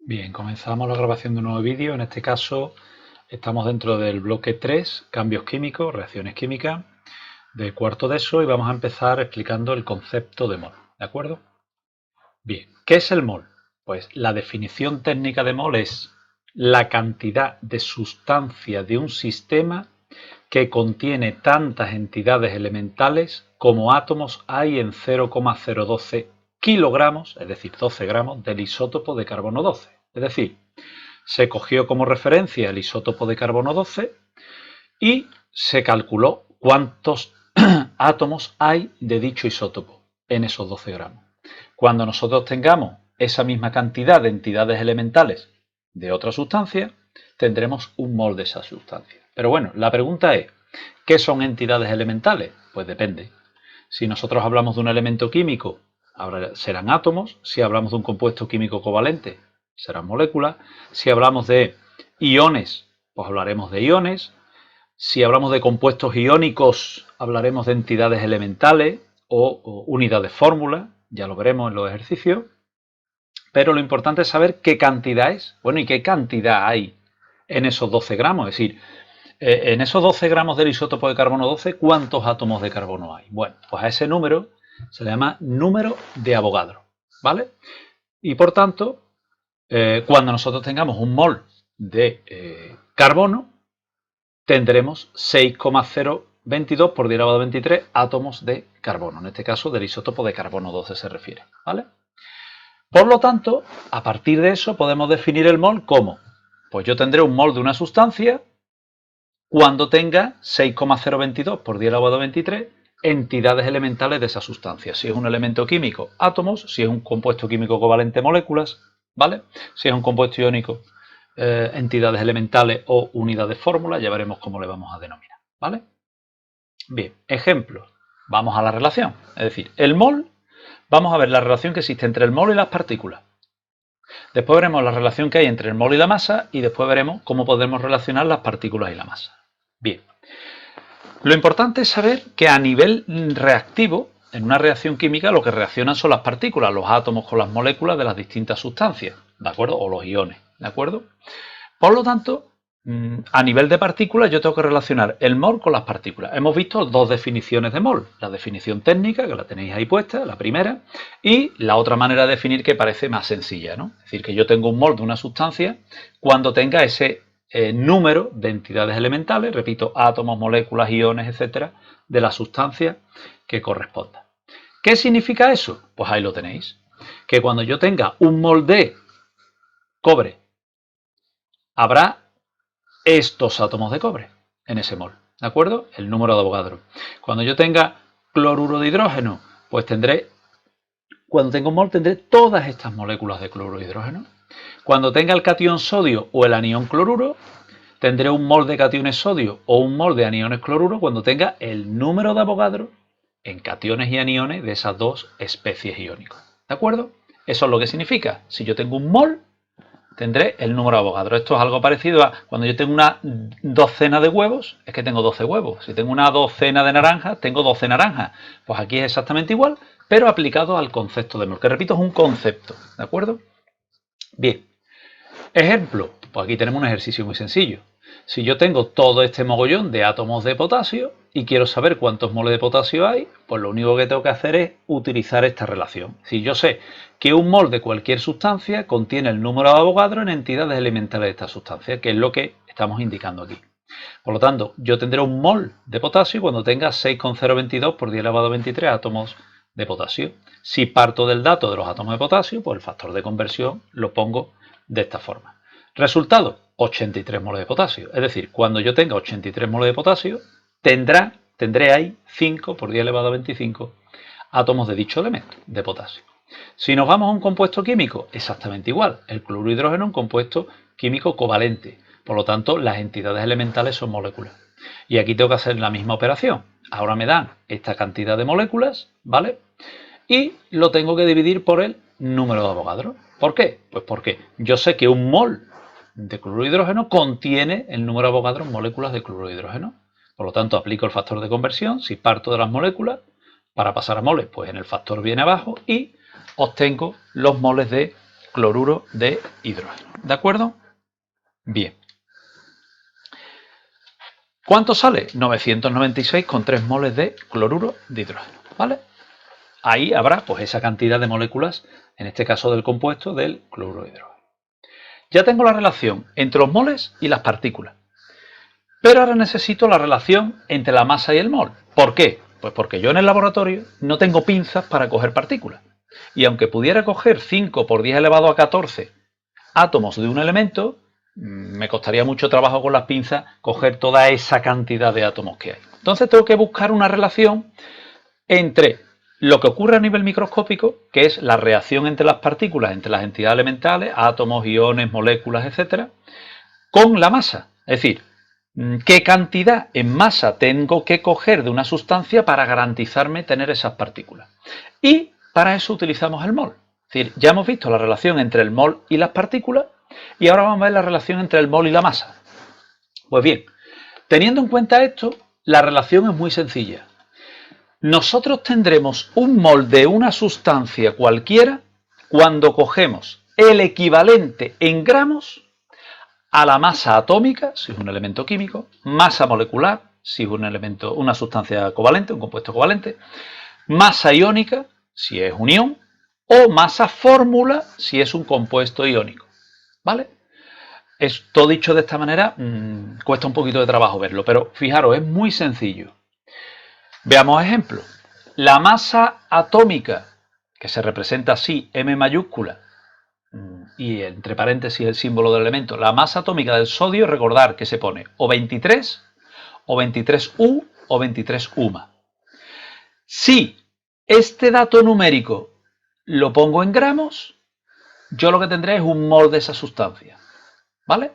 Bien, comenzamos la grabación de un nuevo vídeo. En este caso estamos dentro del bloque 3, cambios químicos, reacciones químicas, de cuarto de ESO, y vamos a empezar explicando el concepto de mol, ¿de acuerdo? Bien, ¿qué es el mol? Pues la definición técnica de mol es la cantidad de sustancia de un sistema que contiene tantas entidades elementales como átomos hay en 0,012 kilogramos, es decir, 12 gramos del isótopo de carbono 12. Es decir, se cogió como referencia el isótopo de carbono 12 y se calculó cuántos átomos hay de dicho isótopo en esos 12 gramos. Cuando nosotros tengamos esa misma cantidad de entidades elementales de otra sustancia, tendremos un mol de esa sustancia. Pero bueno, la pregunta es, ¿qué son entidades elementales? Pues depende. Si nosotros hablamos de un elemento químico, serán átomos. Si hablamos de un compuesto químico covalente, serán moléculas. Si hablamos de iones, pues hablaremos de iones. Si hablamos de compuestos iónicos, hablaremos de entidades elementales o unidades fórmula, ya lo veremos en los ejercicios. Pero lo importante es saber qué cantidad es. Bueno, ¿y qué cantidad hay en esos 12 gramos? Es decir, en esos 12 gramos del isótopo de carbono 12, ¿cuántos átomos de carbono hay? Bueno, pues a ese número se le llama número de Avogadro, ¿vale? Y por tanto, cuando nosotros tengamos un mol de carbono, tendremos 6,022 por 10 a la 23 átomos de carbono, en este caso del isótopo de carbono 12 se refiere, ¿vale? Por lo tanto, a partir de eso podemos definir el mol como, pues yo tendré un mol de una sustancia cuando tenga 6,022 por 10 a la 23 entidades elementales de esa sustancia. Si es un elemento químico, átomos. Si es un compuesto químico covalente, moléculas, ¿vale? Si es un compuesto iónico, entidades elementales o unidades fórmula, ya veremos cómo le vamos a denominar, ¿vale? Bien, ejemplo. Vamos a la relación. Es decir, el mol, vamos a ver la relación que existe entre el mol y las partículas. Después veremos la relación que hay entre el mol y la masa y después veremos cómo podemos relacionar las partículas y la masa. Bien, lo importante es saber que a nivel reactivo, en una reacción química, lo que reaccionan son las partículas, los átomos con las moléculas de las distintas sustancias, ¿de acuerdo? O los iones, ¿de acuerdo? Por lo tanto, a nivel de partículas yo tengo que relacionar el mol con las partículas. Hemos visto dos definiciones de mol. La definición técnica, que la tenéis ahí puesta, la primera, y la otra manera de definir que parece más sencilla, ¿no? Es decir, que yo tengo un mol de una sustancia cuando tenga ese número de entidades elementales, repito, átomos, moléculas, iones, etcétera, de la sustancia que corresponda. ¿Qué significa eso? Pues ahí lo tenéis. Que cuando yo tenga un mol de cobre, habrá estos átomos de cobre en ese mol, ¿de acuerdo? El número de Avogadro. Cuando yo tenga cloruro de hidrógeno, pues cuando tenga un mol, tendré todas estas moléculas de cloruro de hidrógeno. Cuando tenga el catión sodio o el anión cloruro, tendré un mol de cationes sodio o un mol de aniones cloruro cuando tenga el número de Avogadro en cationes y aniones de esas dos especies iónicas, ¿de acuerdo? Eso es lo que significa. Si yo tengo un mol, tendré el número de Avogadro. Esto es algo parecido a cuando yo tengo una docena de huevos, es que tengo 12 huevos. Si tengo una docena de naranjas, tengo 12 naranjas. Pues aquí es exactamente igual, pero aplicado al concepto de mol, que repito, es un concepto, ¿de acuerdo? Bien, ejemplo, pues aquí tenemos un ejercicio muy sencillo. Si yo tengo todo este mogollón de átomos de potasio y quiero saber cuántos moles de potasio hay, pues lo único que tengo que hacer es utilizar esta relación. Si yo sé que un mol de cualquier sustancia contiene el número de Avogadro en entidades elementales de esta sustancia, que es lo que estamos indicando aquí. Por lo tanto, yo tendré un mol de potasio cuando tenga 6,022 por 10 elevado a 23 átomos de potasio. Si parto del dato de los átomos de potasio, pues el factor de conversión lo pongo de esta forma. Resultado, 83 moles de potasio. Es decir, cuando yo tenga 83 moles de potasio, tendré ahí 5 por 10 elevado a 25 átomos de dicho elemento, de potasio. Si nos vamos a un compuesto químico, exactamente igual. El cloruro de hidrógeno es un compuesto químico covalente. Por lo tanto, las entidades elementales son moléculas. Y aquí tengo que hacer la misma operación. Ahora me dan esta cantidad de moléculas, ¿vale? Y lo tengo que dividir por el número de Avogadro. ¿Por qué? Pues porque yo sé que un mol de cloruro de hidrógeno contiene el número de Avogadro en moléculas de cloruro de hidrógeno. Por lo tanto, aplico el factor de conversión. Si parto de las moléculas, para pasar a moles, pues en el factor viene abajo y obtengo los moles de cloruro de hidrógeno. ¿De acuerdo? Bien. ¿Cuánto sale? 996,3 moles de cloruro de hidrógeno, ¿vale? Ahí habrá pues esa cantidad de moléculas, en este caso del compuesto del cloruro de hidrógeno. Ya tengo la relación entre los moles y las partículas. Pero ahora necesito la relación entre la masa y el mol. ¿Por qué? Pues porque yo en el laboratorio no tengo pinzas para coger partículas. Y aunque pudiera coger 5 por 10 elevado a 14 átomos de un elemento, me costaría mucho trabajo con las pinzas coger toda esa cantidad de átomos que hay. Entonces tengo que buscar una relación entre lo que ocurre a nivel microscópico, que es la reacción entre las partículas, entre las entidades elementales, átomos, iones, moléculas, etcétera, con la masa. Es decir, qué cantidad en masa tengo que coger de una sustancia para garantizarme tener esas partículas. Y para eso utilizamos el mol. Es decir, ya hemos visto la relación entre el mol y las partículas y ahora vamos a ver la relación entre el mol y la masa. Pues bien, teniendo en cuenta esto, la relación es muy sencilla. Nosotros tendremos un mol de una sustancia cualquiera cuando cogemos el equivalente en gramos a la masa atómica, si es un elemento químico, masa molecular, si es un elemento, una sustancia covalente, un compuesto covalente, masa iónica, si es un ión, o masa fórmula, si es un compuesto iónico. ¿Vale? Esto dicho de esta manera cuesta un poquito de trabajo verlo, pero fijaros, es muy sencillo. Veamos ejemplos. La masa atómica, que se representa así, M mayúscula, y entre paréntesis el símbolo del elemento, la masa atómica del sodio, recordar que se pone o 23, o 23U, o 23U. Si este dato numérico lo pongo en gramos, yo lo que tendré es un mol de esa sustancia, ¿vale?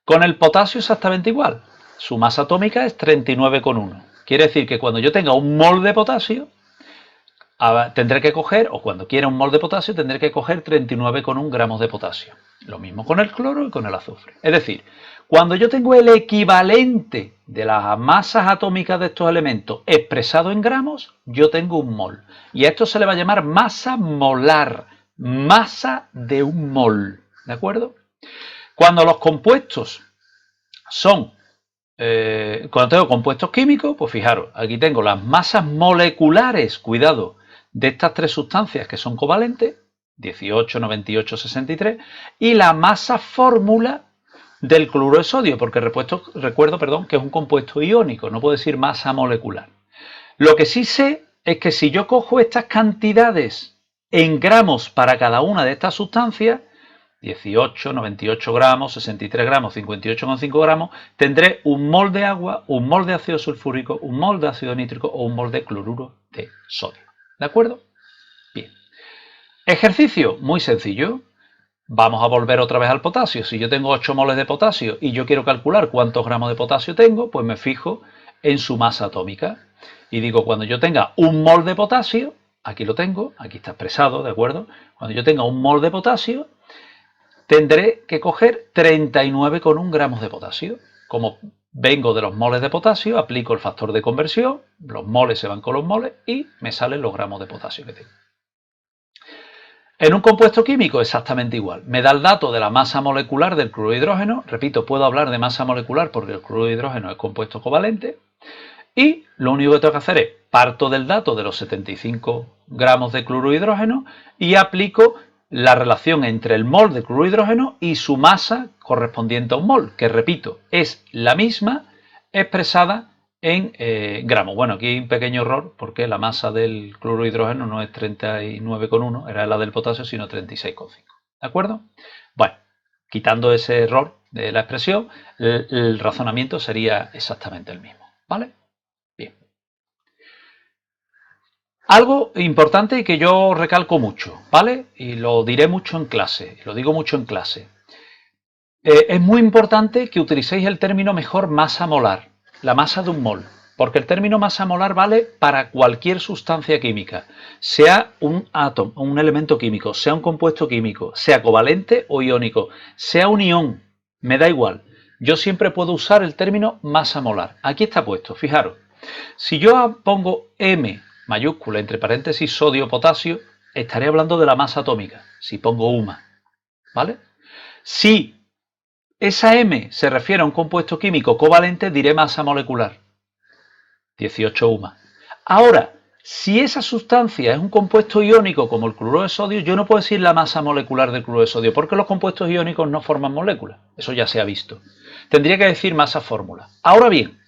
Con el potasio exactamente igual. Su masa atómica es 39,1. Quiere decir que cuando yo tenga un mol de potasio, tendré que coger, o cuando quiera un mol de potasio, tendré que coger 39,1 gramos de potasio. Lo mismo con el cloro y con el azufre. Es decir, cuando yo tengo el equivalente de las masas atómicas de estos elementos expresado en gramos, yo tengo un mol. Y a esto se le va a llamar masa molar, masa de un mol. ¿De acuerdo? Cuando los compuestos son, cuando tengo compuestos químicos, pues fijaros, aquí tengo las masas moleculares, cuidado, de estas tres sustancias que son covalentes, 18, 98, 63, y la masa fórmula del cloruro de sodio, porque recuerdo que es un compuesto iónico, no puedo decir masa molecular. Lo que sí sé es que si yo cojo estas cantidades en gramos para cada una de estas sustancias, 18, 98 gramos, 63 gramos, 58,5 gramos, tendré un mol de agua, un mol de ácido sulfúrico, un mol de ácido nítrico o un mol de cloruro de sodio. ¿De acuerdo? Bien. Ejercicio muy sencillo. Vamos a volver otra vez al potasio. Si yo tengo 8 moles de potasio y yo quiero calcular cuántos gramos de potasio tengo, pues me fijo en su masa atómica. Y digo, cuando yo tenga un mol de potasio, aquí lo tengo, aquí está expresado, ¿de acuerdo? Cuando yo tenga un mol de potasio, tendré que coger 39,1 gramos de potasio. Como vengo de los moles de potasio, aplico el factor de conversión, los moles se van con los moles y me salen los gramos de potasio que tengo. En un compuesto químico exactamente igual. Me da el dato de la masa molecular del cloruro de hidrógeno. Repito, puedo hablar de masa molecular porque el cloruro de hidrógeno es compuesto covalente. Y lo único que tengo que hacer es parto del dato de los 75 gramos de cloruro de hidrógeno y aplico la relación entre el mol de cloruro de hidrógeno y su masa correspondiente a un mol, que repito, es la misma expresada en gramos. Bueno, aquí hay un pequeño error porque la masa del cloruro de hidrógeno no es 39,1, era la del potasio, sino 36,5. ¿De acuerdo? Bueno, quitando ese error de la expresión, el razonamiento sería exactamente el mismo. ¿Vale? Bien. Algo importante y que yo recalco mucho, ¿vale? Y lo diré mucho en clase, lo digo mucho en clase. Es muy importante que utilicéis el término mejor masa molar, la masa de un mol, porque el término masa molar vale para cualquier sustancia química, sea un átomo, un elemento químico, sea un compuesto químico, sea covalente o iónico, sea un ión, me da igual. Yo siempre puedo usar el término masa molar. Aquí está puesto, fijaros. Si yo pongo M mayúscula entre paréntesis sodio-potasio, estaré hablando de la masa atómica, si pongo UMA. ¿vale? Si esa M se refiere a un compuesto químico covalente, diré masa molecular, 18 UMA. Ahora, si esa sustancia es un compuesto iónico como el cloruro de sodio, yo no puedo decir la masa molecular del cloruro de sodio, porque los compuestos iónicos no forman moléculas. Eso ya se ha visto. Tendría que decir masa fórmula. Ahora bien,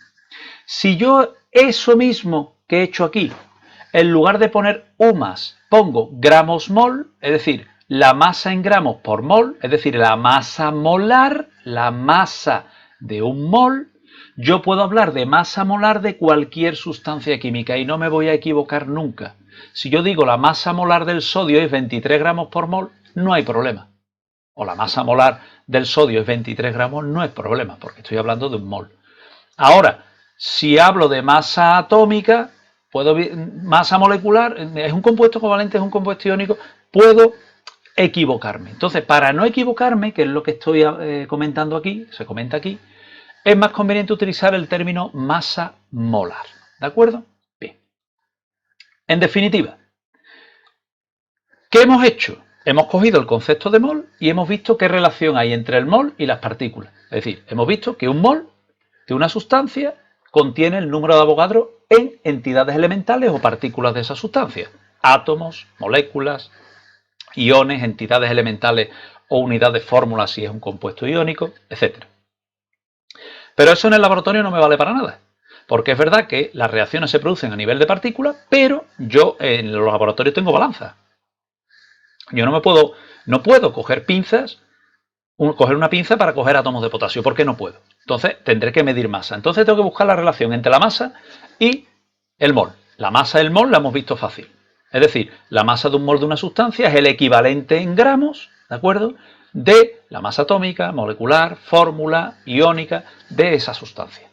si yo eso mismo que he hecho aquí, en lugar de poner UMAS, pongo gramos mol, es decir, la masa en gramos por mol, es decir, la masa molar, la masa de un mol, yo puedo hablar de masa molar de cualquier sustancia química y no me voy a equivocar nunca. Si yo digo la masa molar del sodio es 23 gramos por mol, no hay problema. O la masa molar del sodio es 23 gramos, no es problema, porque estoy hablando de un mol. Ahora, si hablo de masa atómica, masa molecular, es un compuesto covalente, es un compuesto iónico, puedo equivocarme. Entonces, para no equivocarme, que es lo que estoy comentando aquí, se comenta aquí, es más conveniente utilizar el término masa molar. ¿De acuerdo? Bien. En definitiva, ¿qué hemos hecho? Hemos cogido el concepto de mol y hemos visto qué relación hay entre el mol y las partículas. Es decir, hemos visto que un mol de una sustancia contiene el número de Avogadro en entidades elementales o partículas de esa sustancia. Átomos, moléculas, iones, entidades elementales o unidades de fórmula si es un compuesto iónico, etc. Pero eso en el laboratorio no me vale para nada, porque es verdad que las reacciones se producen a nivel de partículas, pero yo en los laboratorios tengo balanza. Yo no puedo coger pinzas, coger una pinza para coger átomos de potasio, ¿por qué no puedo? Entonces tendré que medir masa. Entonces tengo que buscar la relación entre la masa y el mol. La masa del mol la hemos visto fácil. Es decir, la masa de un mol de una sustancia es el equivalente en gramos, ¿de acuerdo?, de la masa atómica, molecular, fórmula, iónica de esa sustancia.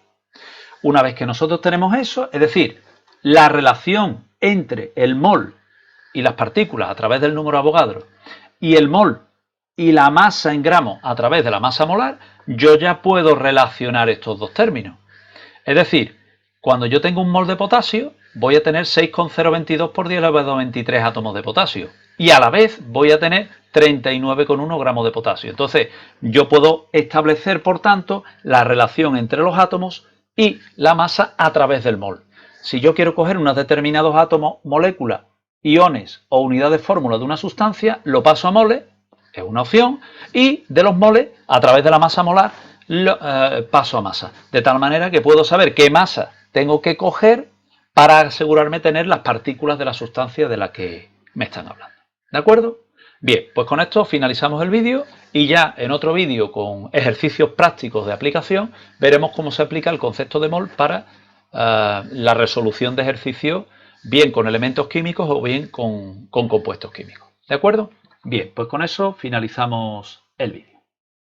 Una vez que nosotros tenemos eso, es decir, la relación entre el mol y las partículas a través del número Avogadro y el mol y la masa en gramos a través de la masa molar, yo ya puedo relacionar estos dos términos. Es decir, cuando yo tengo un mol de potasio, voy a tener 6,022 por 10 elevado a 23 átomos de potasio. Y a la vez voy a tener 39,1 gramos de potasio. Entonces, yo puedo establecer, por tanto, la relación entre los átomos y la masa a través del mol. Si yo quiero coger unos determinados átomos, moléculas, iones o unidades de fórmula de una sustancia, lo paso a moles, es una opción, y de los moles, a través de la masa molar, paso a masa. De tal manera que puedo saber qué masa tengo que coger para asegurarme tener las partículas de la sustancia de la que me están hablando. ¿De acuerdo? Bien, pues con esto finalizamos el vídeo y ya en otro vídeo con ejercicios prácticos de aplicación veremos cómo se aplica el concepto de mol para la resolución de ejercicios bien con elementos químicos o bien con compuestos químicos. ¿De acuerdo? Bien, pues con eso finalizamos el vídeo.